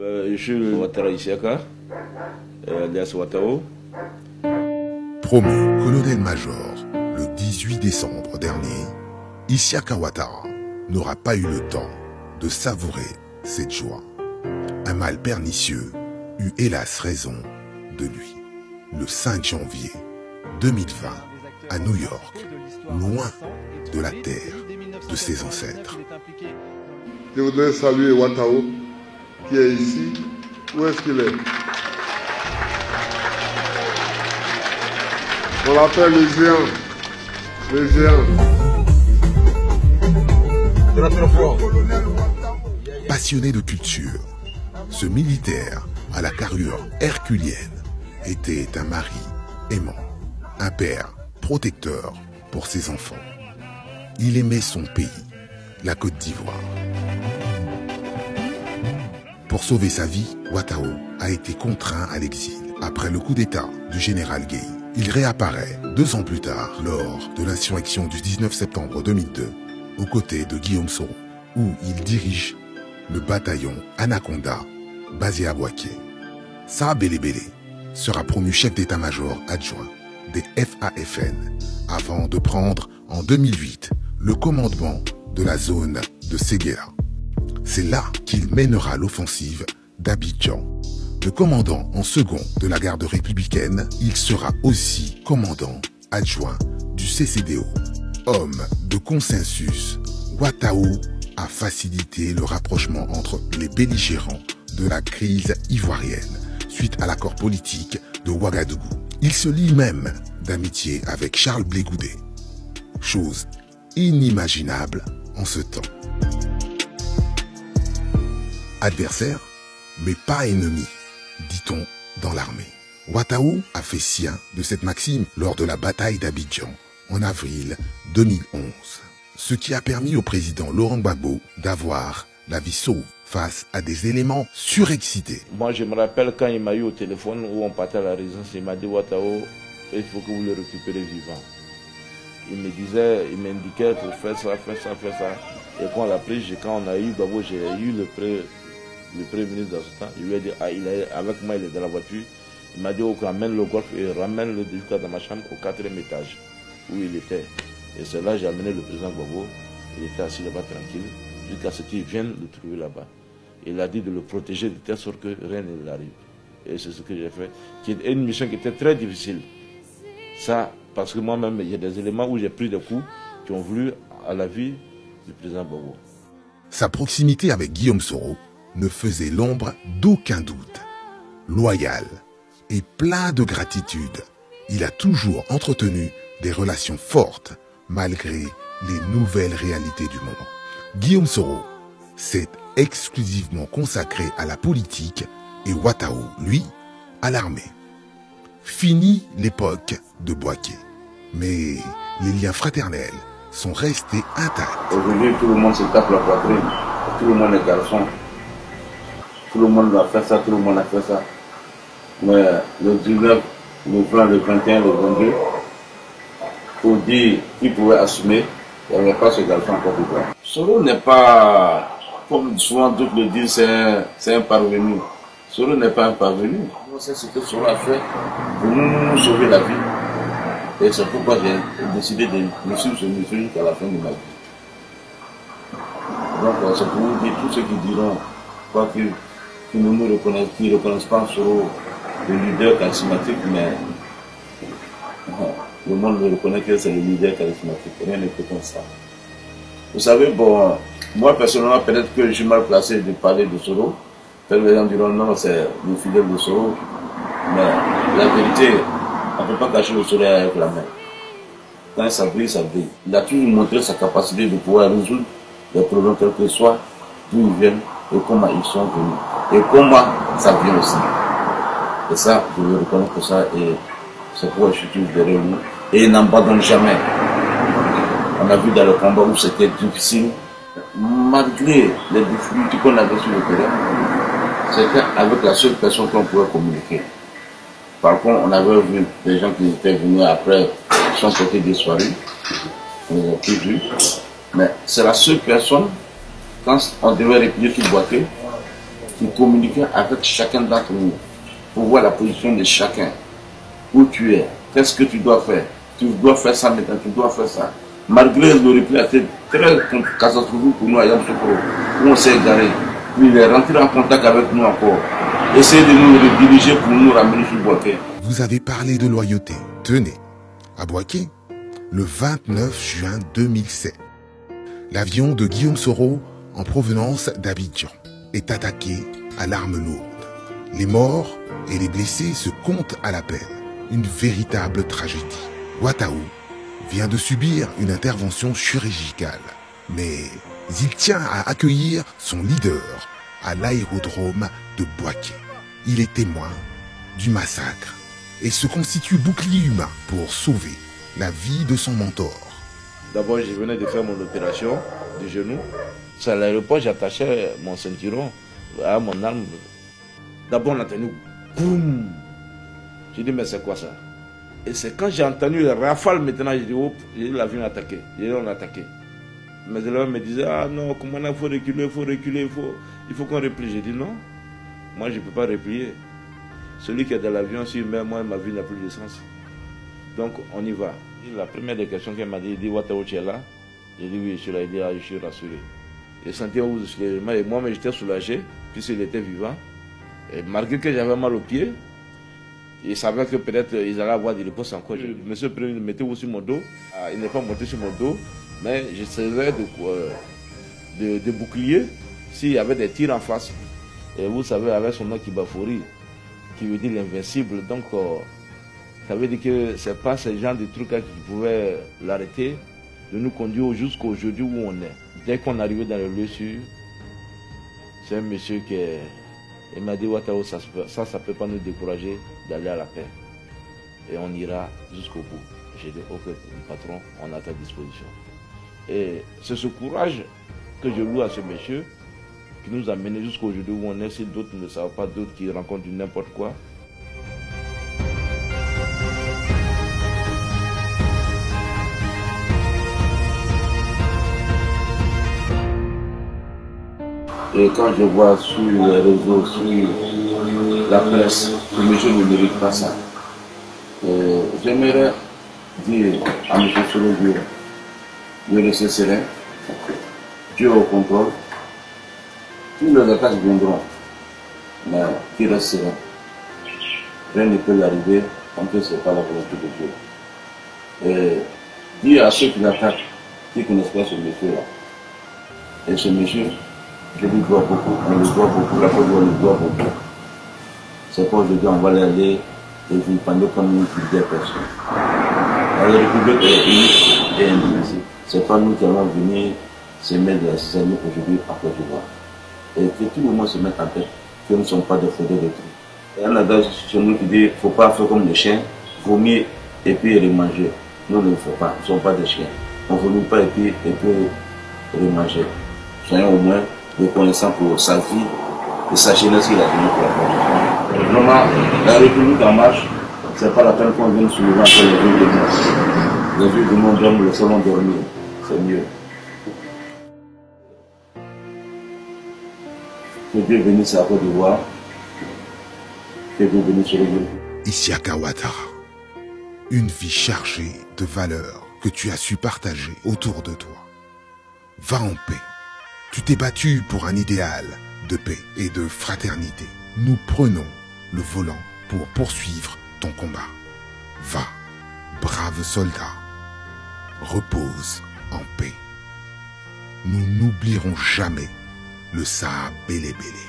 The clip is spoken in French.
Je suis Ouattara Isiaka, alias Ouattao. Promu colonel-major le 18 décembre dernier, Isiaka Ouattara n'aura pas eu le temps de savourer cette joie. Un mal pernicieux eut hélas raison de lui. Le 5 janvier 2020, à New York, loin de la terre de ses ancêtres. Je voudrais saluer Ouattao, qui est ici. Où est-ce qu'il est? On l'appelle le géant. Le géant. Passionné de culture, ce militaire à la carrure herculienne était un mari aimant, un père protecteur pour ses enfants. Il aimait son pays, la Côte d'Ivoire. Pour sauver sa vie, Ouattao a été contraint à l'exil. Après le coup d'État du général Gueye, il réapparaît 2 ans plus tard lors de l'insurrection du 19 septembre 2002 aux côtés de Guillaume Soro, où il dirige le bataillon Anaconda basé à Bouaké. Saa Bélé sera promu chef d'état-major adjoint des FAFN avant de prendre en 2008 le commandement de la zone de Séguéla. C'est là qu'il mènera l'offensive d'Abidjan. Le commandant en second de la garde républicaine, il sera aussi commandant adjoint du CCDO. Homme de consensus, Ouattao a facilité le rapprochement entre les belligérants de la crise ivoirienne suite à l'accord politique de Ouagadougou. Il se lie même d'amitié avec Charles Blé Goudé, chose inimaginable en ce temps. Adversaire, mais pas ennemi, dit-on dans l'armée. Ouattao a fait sien de cette maxime lors de la bataille d'Abidjan en avril 2011, ce qui a permis au président Laurent Gbagbo d'avoir la vie sauve face à des éléments surexcités. Moi, je me rappelle quand il m'a eu au téléphone où on partait à la résidence, il m'a dit Ouattao, il faut que vous le récupérez vivant. Il me disait, il m'indiquait pour faire ça, faire ça, faire ça. Et quand on l'a pris, quand on a eu Gbagbo, j'ai eu le Premier ministre dans ce temps, il lui a dit, ah, avec moi, il est dans la voiture. Il m'a dit, ok, ramène le golf et ramène le jusqu'à dans ma chambre au 4e étage où il était. Et c'est là que j'ai amené le président Gbagbo. Il était assis là-bas tranquille, jusqu'à ce qu'il vienne le trouver là-bas. Il a dit de le protéger de telle sorte que rien ne lui arrive. Et c'est ce que j'ai fait, qui est une mission qui était très difficile. Ça, parce que moi-même, il y a des éléments où j'ai pris des coups qui ont voulu à la vie du président Gbagbo. Sa proximité avec Guillaume Soro ne faisait l'ombre d'aucun doute. Loyal et plein de gratitude, il a toujours entretenu des relations fortes malgré les nouvelles réalités du moment. Guillaume Soro s'est exclusivement consacré à la politique et Ouattao, lui, à l'armée. Fini l'époque de Bouaké, mais les liens fraternels sont restés intacts. Aujourd'hui, tout le monde se tape la poitrine, tout le monde est garçon. Tout le monde a fait ça, tout le monde a fait ça. Mais le 19, le 20, le 21, le 22, pour dire qu'il pouvait assumer, il n'y avait pas ce garçon encore plus grand. Soro n'est pas, comme souvent d'autres le disent, c'est un parvenu. Soro n'est pas un parvenu. C'est ce que Soro a fait pour nous sauver la vie. Et c'est pourquoi j'ai décidé de me suivre ce monsieur jusqu'à la fin de ma vie. Donc c'est pour vous dire, tous ceux qui diront quoi qu'ils ne nous reconnaissent pas Soro le leader charismatique, mais le monde ne reconnaît que c'est le leader charismatique, rien n'est plus comme ça. Vous savez, bon, moi personnellement, peut-être que je suis mal placé de parler de Soro. Peut-être que les gens diront non, c'est le fidèle de Soro, mais la vérité, on ne peut pas cacher le soleil avec la main. Quand ça brille, ça brille. Il a toujours montré sa capacité de pouvoir résoudre les problèmes quels que soient, d'où ils viennent et comment ils sont venus. Et comment ça vient aussi. Et ça, je le reconnais pour ça et c'est pourquoi je suis toujours derrière lui. Et il n'abandonne jamais. On a vu dans le combat où c'était difficile, malgré les difficultés qu'on avait sur le terrain, c'était avec la seule personne qu'on pouvait communiquer. Par contre, on avait vu des gens qui étaient venus après, qui sont sortis disparus, on les a plus vus. Mais c'est la seule personne, quand on devait replier tout Bouaké, tu communiquais avec chacun d'entre nous pour voir la position de chacun. Où tu es, qu'est-ce que tu dois faire. Tu dois faire ça maintenant, tu dois faire ça. Malgré le replay a été très catastrophique pour nous à Yamoussoukro, où on s'est égaré. Puis il est rentré en contact avec nous encore. Essayez de nous rediriger pour nous ramener sur Bouaké. Vous avez parlé de loyauté. Tenez, à Bouaké, le 29 juin 2007, l'avion de Guillaume Soro en provenance d'Abidjan est attaqué à l'arme lourde. Les morts et les blessés se comptent à l'appel. Une véritable tragédie. Wataou vient de subir une intervention chirurgicale, mais il tient à accueillir son leader à l'aérodrome de Bouaké. Il est témoin du massacre et se constitue bouclier humain pour sauver la vie de son mentor. D'abord, je venais de faire mon opération du genou. C'est à l'aéroport, j'attachais mon ceinturon à mon arme. D'abord, on a entendu boum. J'ai dit, mais c'est quoi ça? Et c'est quand j'ai entendu le rafale maintenant, j'ai dit, oh, l'avion a attaqué. J'ai dit, on a attaqué. Mais l'homme me disait, ah non, comment il faut reculer, il faut qu'on replie. J'ai dit, non, moi je ne peux pas replier. Celui qui est dans l'avion, si même moi, ma vie n'a plus de sens. Donc, on y va. La première des questions qu'elle m'a dit, il dit, Wataou, tu es là? J'ai dit, oui, je suis là. Il dit, ah, je suis rassuré. J'ai senti un bout de soulagement et moi, j'étais soulagé, puisqu'il était vivant. Et malgré que j'avais mal aux pieds, il savait que peut-être ils allaient avoir des réponses encore. Monsieur le Premier, mettez-vous sur mon dos. Il n'est pas monté sur mon dos, mais j'essaierais de bouclier s'il y avait des tirs en face. Et vous savez, avec son nom Kibafouri, qui veut dire l'invincible, donc ça veut dire que ce n'est pas ce genre de trucs qui pouvaient l'arrêter, de nous conduire jusqu'aujourd'hui où on est. Dès qu'on est arrivé dans le lieu sûr, c'est un monsieur qui est... Il m'a dit, Wataou, ça ne peut pas nous décourager d'aller à la paix. Et on ira jusqu'au bout. J'ai dit, ok, patron, on est à ta disposition. Et c'est ce courage que je loue à ce monsieur qui nous a menés jusqu'aujourd'hui où on est. Si d'autres ne savent pas, d'autres qui rencontrent n'importe quoi. Et quand je vois sur les réseaux, sur la presse, que monsieur ne mérite pas ça, j'aimerais dire à M. Soro de rester serein, Dieu au contrôle, tous les attaques viendront, mais qu'il reste serein. Rien ne peut l'arriver tant que ce n'est pas la volonté de Dieu. Et dire à ceux qui l'attaquent, qui ne connaissent pas ce monsieur-là, et ce monsieur, je lui dois beaucoup, on lui doit beaucoup, la Côte d'Ivoire lui doit beaucoup. C'est pas aujourd'hui on va l'aller et vous pendant comme une fidèle personne. La République est unique et indivisible. C'est pas nous qui allons venir se mettre de la ciserne aujourd'hui à Côte d'Ivoire. Et que tout le monde se mette en tête que nous ne sommes pas des fraudeurs de tout. Il y a un adage chez nous qui dit qu'il ne faut pas faire comme les chiens, vomir et puis remanger. Nous ne le faisons pas, nous ne sommes pas des chiens. On ne vomit pas et puis remanger. Soyons au moins reconnaissant pour sa vie et sa jeunesse qu'il a donnée pour la France. Vraiment, la République en marche, ce n'est pas la peine qu'on vienne souvent faire les vieux de monde. Les vieux de monde dorment, le salon dormir, c'est mieux. Que Dieu bénisse la Côte d'Ivoire, que Dieu bénisse le Dieu. Isiaka Ouattara, une vie chargée de valeurs que tu as su partager autour de toi. Va en paix. Tu t'es battu pour un idéal de paix et de fraternité. Nous prenons le volant pour poursuivre ton combat. Va, brave soldat, repose en paix. Nous n'oublierons jamais le Saa Bélé Bélé.